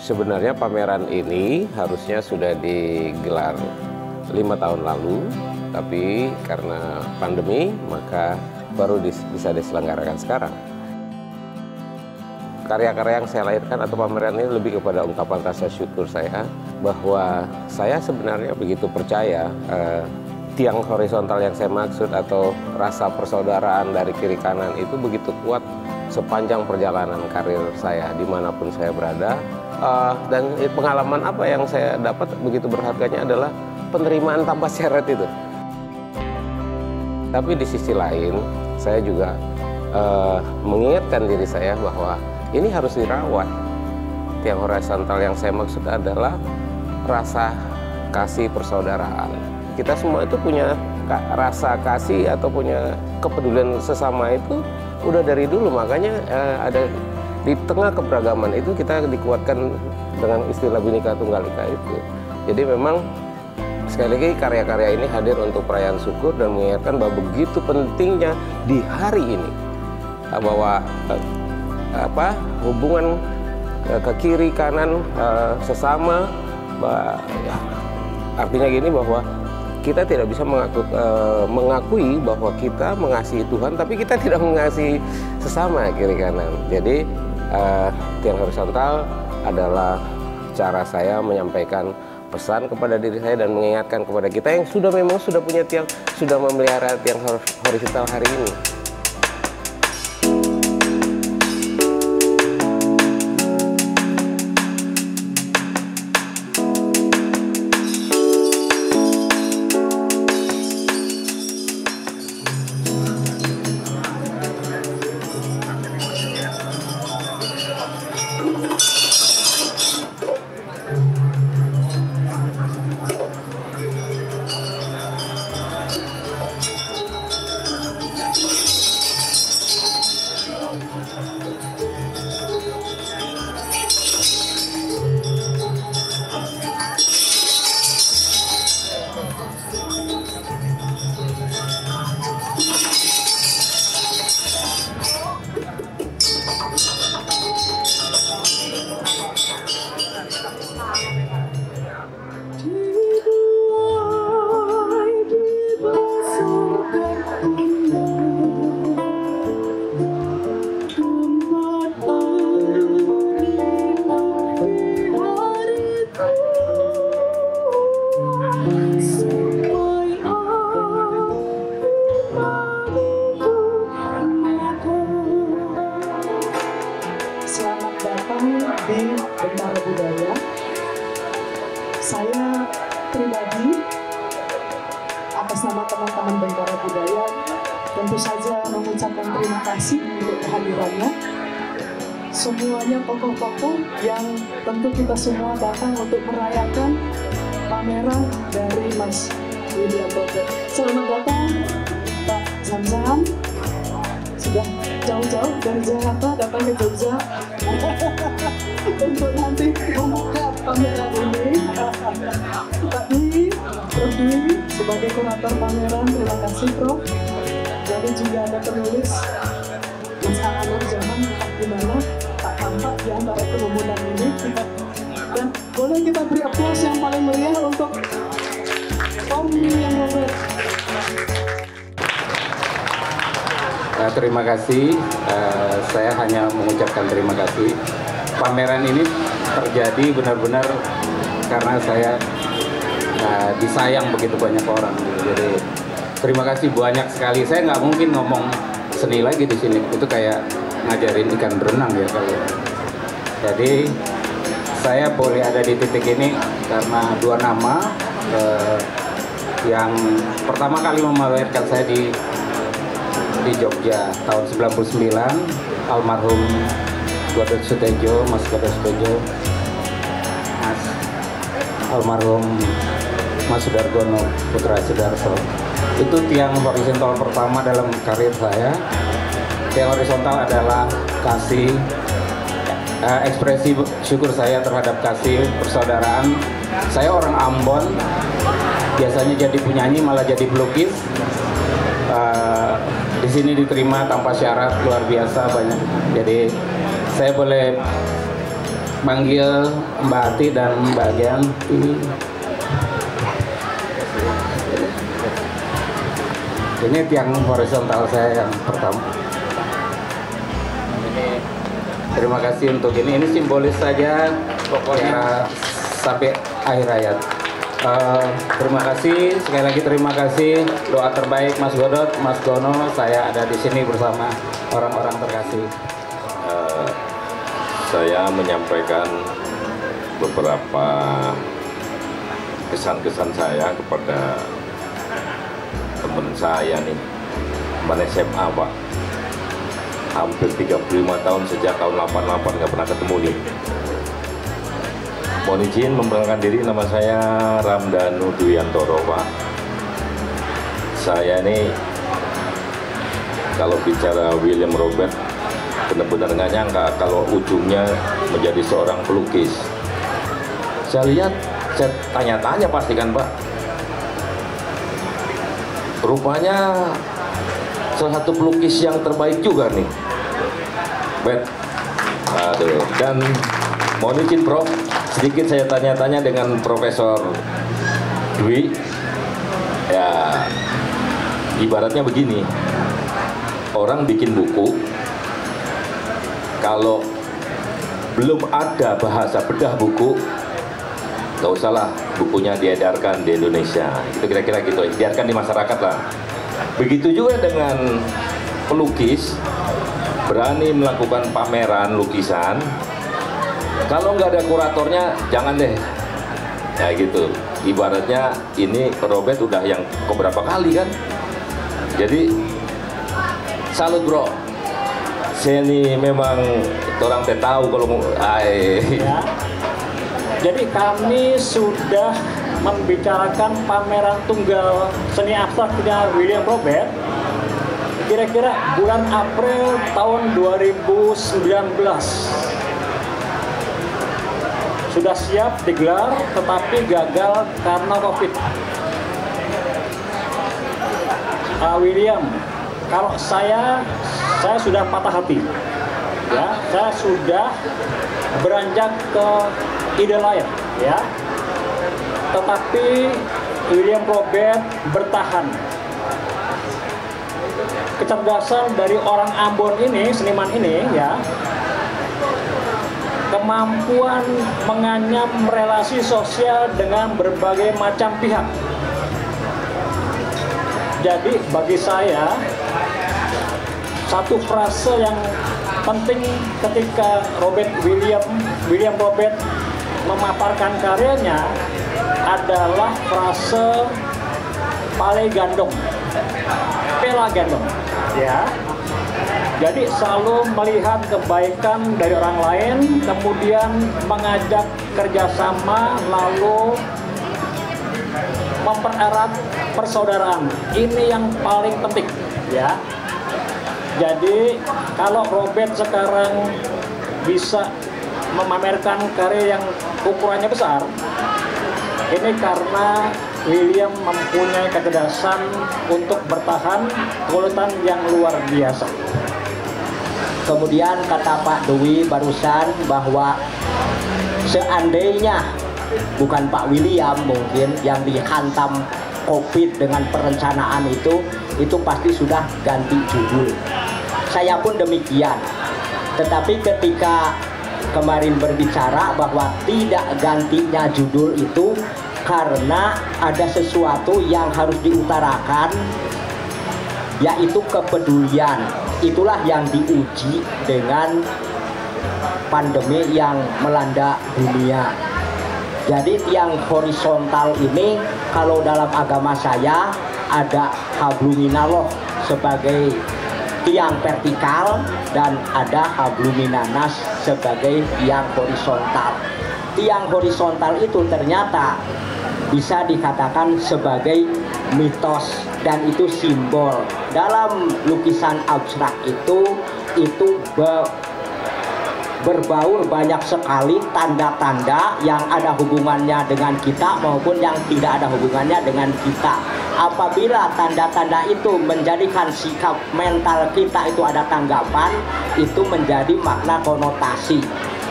Sebenarnya pameran ini harusnya sudah digelar 5 tahun lalu, tapi karena pandemi maka baru bisa diselenggarakan sekarang. Karya-karya yang saya lahirkan atau pameran ini lebih kepada ungkapan rasa syukur saya bahwa saya sebenarnya begitu percaya tiang horizontal yang saya maksud atau rasa persaudaraan dari kiri kanan itu begitu kuat sepanjang perjalanan karir saya dimanapun saya berada. Dan pengalaman apa yang saya dapat begitu berharganya adalah penerimaan tanpa syarat itu. Tapi di sisi lain saya juga mengingatkan diri saya bahwa ini harus dirawat. Tiang horizontal yang saya maksud adalah rasa kasih persaudaraan. Kita semua itu punya rasa kasih atau punya kepedulian sesama itu udah dari dulu, makanya ada di tengah keberagaman itu kita dikuatkan dengan istilah Bhinneka Tunggal Ika itu. Jadi memang sekali lagi karya-karya ini hadir untuk perayaan syukur dan mengingatkan bahwa begitu pentingnya di hari ini bahwa hubungan ke kiri kanan sesama, artinya gini bahwa kita tidak bisa mengakui bahwa kita mengasihi Tuhan, tapi kita tidak mengasihi sesama kiri kanan. Jadi tiang horizontal adalah cara saya menyampaikan pesan kepada diri saya dan mengingatkan kepada kita yang memang sudah punya tiang, sudah memelihara tiang horizontal hari ini. Selamat datang di Bentara Budaya. Saya pribadi atas nama teman-teman Bentara Budaya tentu saja mengucapkan terima kasih untuk kehadirannya. Semuanya tokoh-tokoh yang tentu kita semua datang untuk merayakan pameran dari Mas William Robert. Selamat datang Pak Zamzam. Sudah jauh-jauh dari Jakarta datang ke Jogja untuk nanti membuka pameran ini. Pak Dwi, Prof Dwi sebagai kurator pameran, terima kasih Prof. Jadi juga ada penulis Mas Anwar Zaman, di mana tak tampak di antara kerumunan ini. Dan boleh kita beri aplaus yang paling meriah untuk Om William Robert. Terima kasih, saya hanya mengucapkan terima kasih. Pameran ini terjadi benar-benar karena saya disayang begitu banyak orang. Jadi terima kasih banyak sekali. Saya nggak mungkin ngomong seni lagi di sini. Itu kayak ngajarin ikan berenang ya kalau. Jadi saya boleh ada di titik ini karena dua nama yang pertama kali memamerkan saya di Jogja tahun 99, almarhum Gatot Soetedjo, Mas Gatot Soetedjo, almarhum Mas Sudargono Putra Sudarso. Itu tiang horizontal pertama dalam karir saya. Tiang horizontal adalah kasih, ekspresi syukur saya terhadap kasih persaudaraan. Saya orang Ambon, biasanya jadi penyanyi malah jadi pelukis. Di sini diterima tanpa syarat, luar biasa banyak. Jadi saya boleh panggil Mbak Ati dan Mbak Gian. Ini tiang horizontal saya yang pertama. Terima kasih untuk ini simbolis saja pokoknya sampai akhir hayat. Terima kasih sekali lagi, terima kasih, doa terbaik Mas Godot, Mas Gono. Saya ada di sini bersama orang-orang terkasih. Saya menyampaikan beberapa kesan-kesan saya kepada teman saya nih, teman SMA Pak. Hampir 35 tahun sejak tahun 88 nggak pernah ketemu nih. Mohon izin memperkenalkan diri, nama saya Ramdhanu Dwiantoro Pak. Saya ini kalau bicara William Robert benar-benar nggak nyangka kalau ujungnya menjadi seorang pelukis. Saya lihat, saya tanya-tanya pastikan Pak. Rupanya salah satu pelukis yang terbaik juga nih. Aduh. Dan mohon izin Prof, sedikit saya tanya-tanya dengan Profesor Dwi. Ya, ibaratnya begini, orang bikin buku, kalau belum ada bahasa bedah buku, nggak usahlah bukunya diedarkan di Indonesia. Itu kira-kira gitu, biarkan di masyarakat lah. Begitu juga dengan pelukis, berani melakukan pameran lukisan. Kalau nggak ada kuratornya, jangan deh. Ya gitu. Ibaratnya ini Robert udah yang keberapa kali kan. Jadi salut bro. Saya ini memang orang teh tahu kalau mau. Ya. Jadi kami sudah membicarakan pameran tunggal seni abstraknya William Robert kira-kira bulan April tahun 2019. Sudah siap digelar tetapi gagal karena COVID. William, kalau saya sudah patah hati. Ya, saya sudah beranjak ke ide lain, ya. Tetapi William Robert bertahan. Kecerdasan dari orang Ambon ini, seniman ini, ya, kemampuan menganyam relasi sosial dengan berbagai macam pihak. Jadi bagi saya satu frase yang penting ketika William Robert memaparkan karyanya adalah frase pale gandong, pela gandong, ya. Jadi selalu melihat kebaikan dari orang lain, kemudian mengajak kerjasama, lalu mempererat persaudaraan. Ini yang paling penting, ya. Jadi kalau Robert sekarang bisa memamerkan karya yang ukurannya besar, ini karena William mempunyai kecerdasan untuk bertahan kesulitan yang luar biasa. Kemudian kata Pak Dwi barusan bahwa seandainya bukan Pak William mungkin yang dihantam COVID dengan perencanaan itu pasti sudah ganti judul. Saya pun demikian. Tetapi ketika kemarin berbicara bahwa tidak gantinya judul itu karena ada sesuatu yang harus diutarakan, yaitu kepedulian. Itulah yang diuji dengan pandemi yang melanda dunia. Jadi tiang horizontal ini kalau dalam agama saya ada habluminallah sebagai tiang vertikal dan ada habluminanas sebagai tiang horizontal. Tiang horizontal itu ternyata bisa dikatakan sebagai mitos dan itu simbol. Dalam lukisan abstrak itu berbaur banyak sekali tanda-tanda yang ada hubungannya dengan kita maupun yang tidak ada hubungannya dengan kita. Apabila tanda-tanda itu menjadikan sikap mental kita itu ada tanggapan, itu menjadi makna konotasi.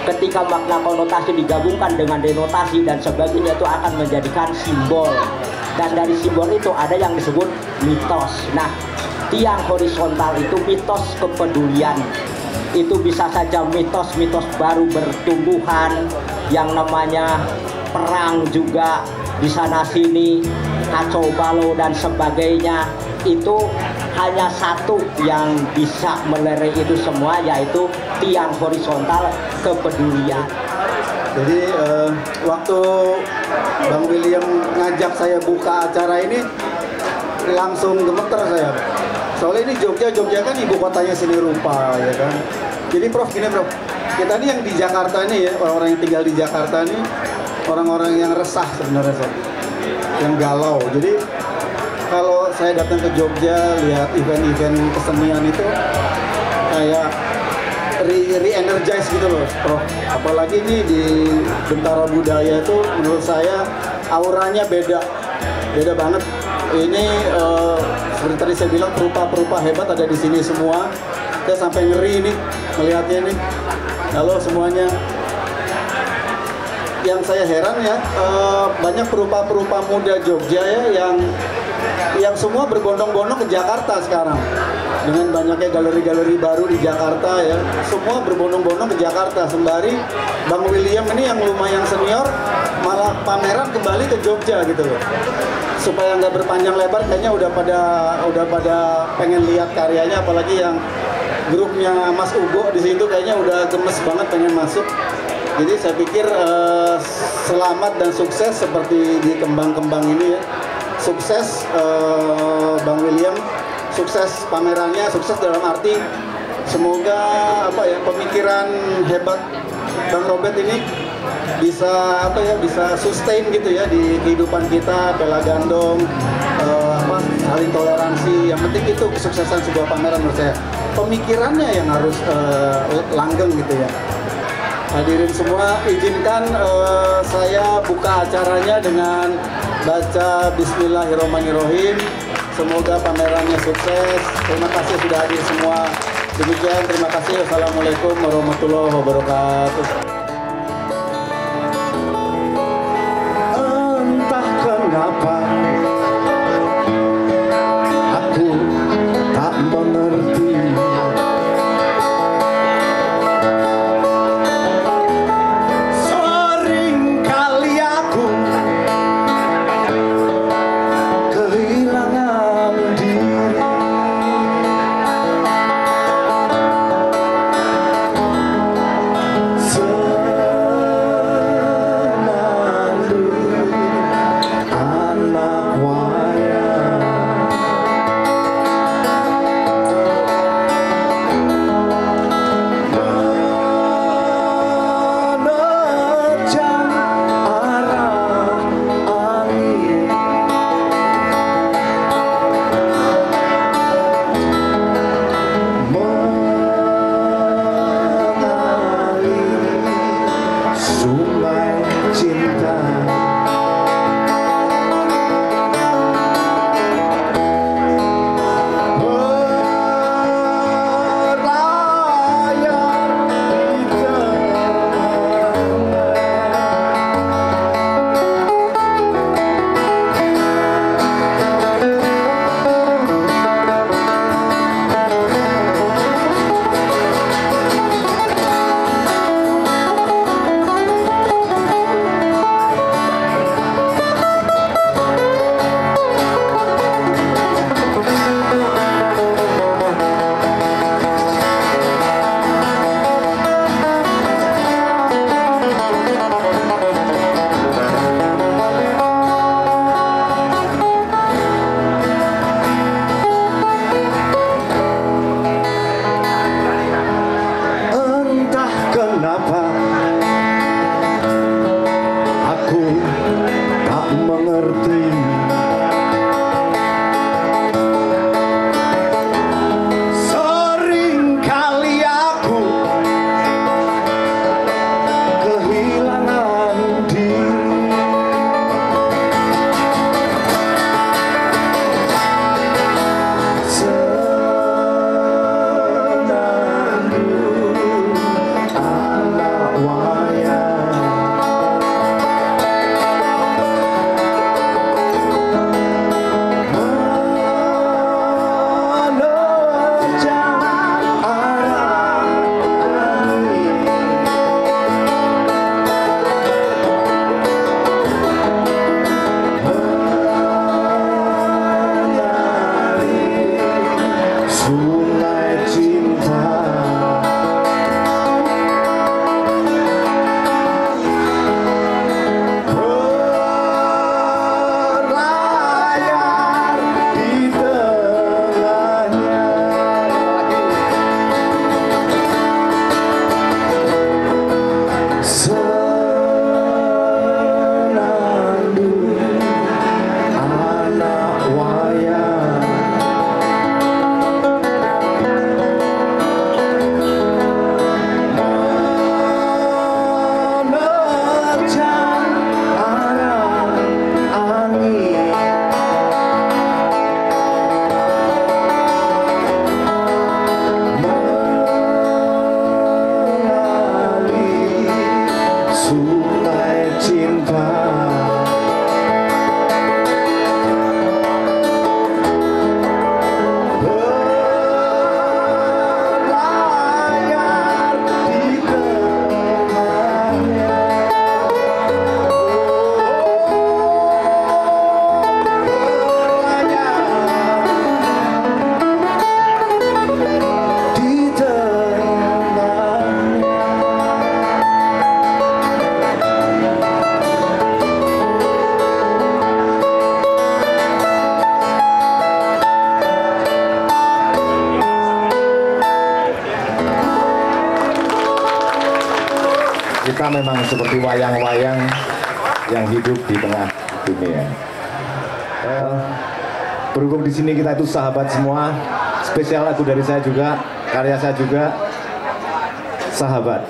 ketika makna konotasi digabungkan dengan denotasi dan sebagainya itu akan menjadikan simbol. Dan dari simbol itu ada yang disebut mitos. Nah, tiang horizontal itu mitos kepedulian. Itu bisa saja mitos-mitos baru bertumbuhan, yang namanya perang juga di sana sini, kacau balau dan sebagainya. Itu hanya satu yang bisa melerai itu semua, yaitu tiang horizontal kepedulian. Jadi waktu Bang William ngajak saya buka acara ini, langsung gemeter saya. Soalnya ini Jogja kan ibu kotanya seni rupa, ya kan. Jadi Prof, gini Prof, kita nih yang di Jakarta nih ya, orang-orang yang tinggal di Jakarta nih, orang-orang yang resah sebenarnya, yang galau. Jadi kalau saya datang ke Jogja, lihat event-event kesenian itu kayak re-energize gitu loh, Prof. Apalagi ini di Bentara Budaya itu menurut saya auranya beda banget. Ini seperti tadi saya bilang, perupa-perupa hebat ada di sini semua. Saya sampai ngeri nih melihatnya nih. Halo semuanya. Yang saya heran ya, banyak perupa-perupa muda Jogja ya yang semua berbondong-bondong ke Jakarta sekarang. Dengan banyaknya galeri-galeri baru di Jakarta ya, semua berbondong-bondong ke Jakarta. Sembari Bang William ini yang lumayan senior malah pameran kembali ke Jogja gitu loh. Supaya nggak berpanjang lebar, kayaknya udah pada pengen lihat karyanya, apalagi yang grupnya Mas Ugo di situ kayaknya udah gemes banget pengen masuk. Jadi saya pikir selamat dan sukses seperti di kembang-kembang ini ya. Sukses Bang William, sukses pamerannya, sukses dalam arti semoga pemikiran hebat Bang Robert ini bisa bisa sustain gitu ya di kehidupan kita, bela gandong, saling toleransi. Yang penting itu kesuksesan sebuah pameran menurut saya. Pemikirannya yang harus langgeng gitu ya. Hadirin semua, izinkan saya buka acaranya dengan baca Bismillahirrahmanirrahim. Semoga pamerannya sukses. Terima kasih sudah hadir semua. Demikian, terima kasih. Wassalamualaikum warahmatullahi wabarakatuh. Entah kenapa aku tak mengerti. Seringkali aku kehilangan diri. Senandung anak kita memang seperti wayang-wayang yang hidup di tengah dunia. Berhubung di sini kita itu sahabat semua, spesial lagu dari saya juga, karya saya juga, Sahabat.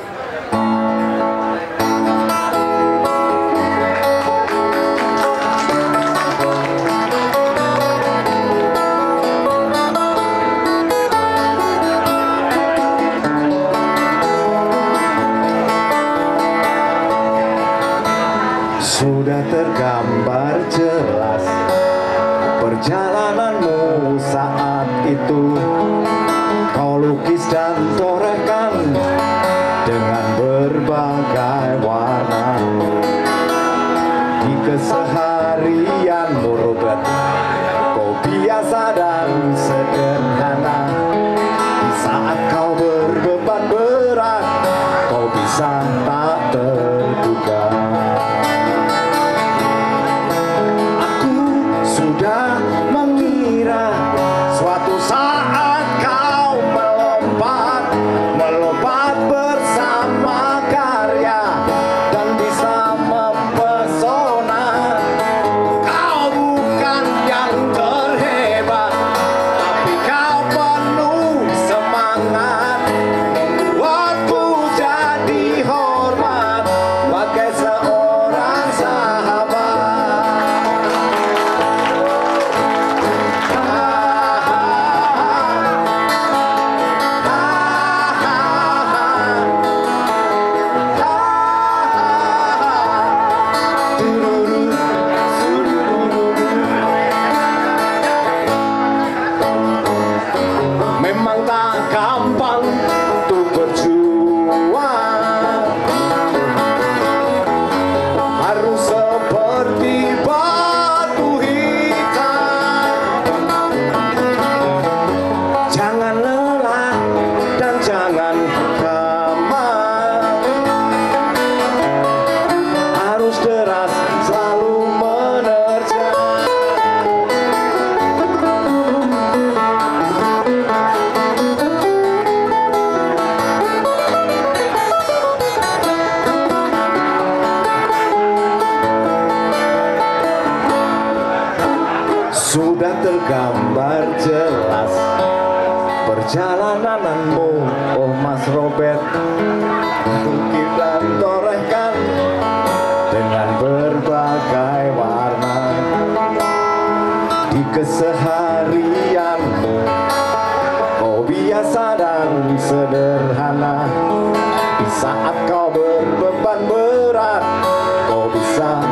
Sudah tergambar jelas perjalananmu saat itu, kau lukis dan torehkan dengan berbagai warna. Di keseharianmu Robert, kau biasa dan sederhana. Di saat kau berbeban berat, kau bisa tak terduga. Sudah mengira suatu saat kau melompat bersama karya dan bisa mempesona. Kau bukan yang terhebat, tapi kau penuh semangat, membuatku jadi hormat bagai seorang sahabat. Memang tak gampang untuk berjuang, harus seperti batu hitam. Jangan lelah dan jangan gamang, harus deras selalu menerjang. Sudah tergambar jelas perjalananmu, oh Mas Robert. Kita torehkan dengan berbagai warna. Di keseharianmu, kau biasa dan sederhana. Di saat kau berbeban berat, kau bisa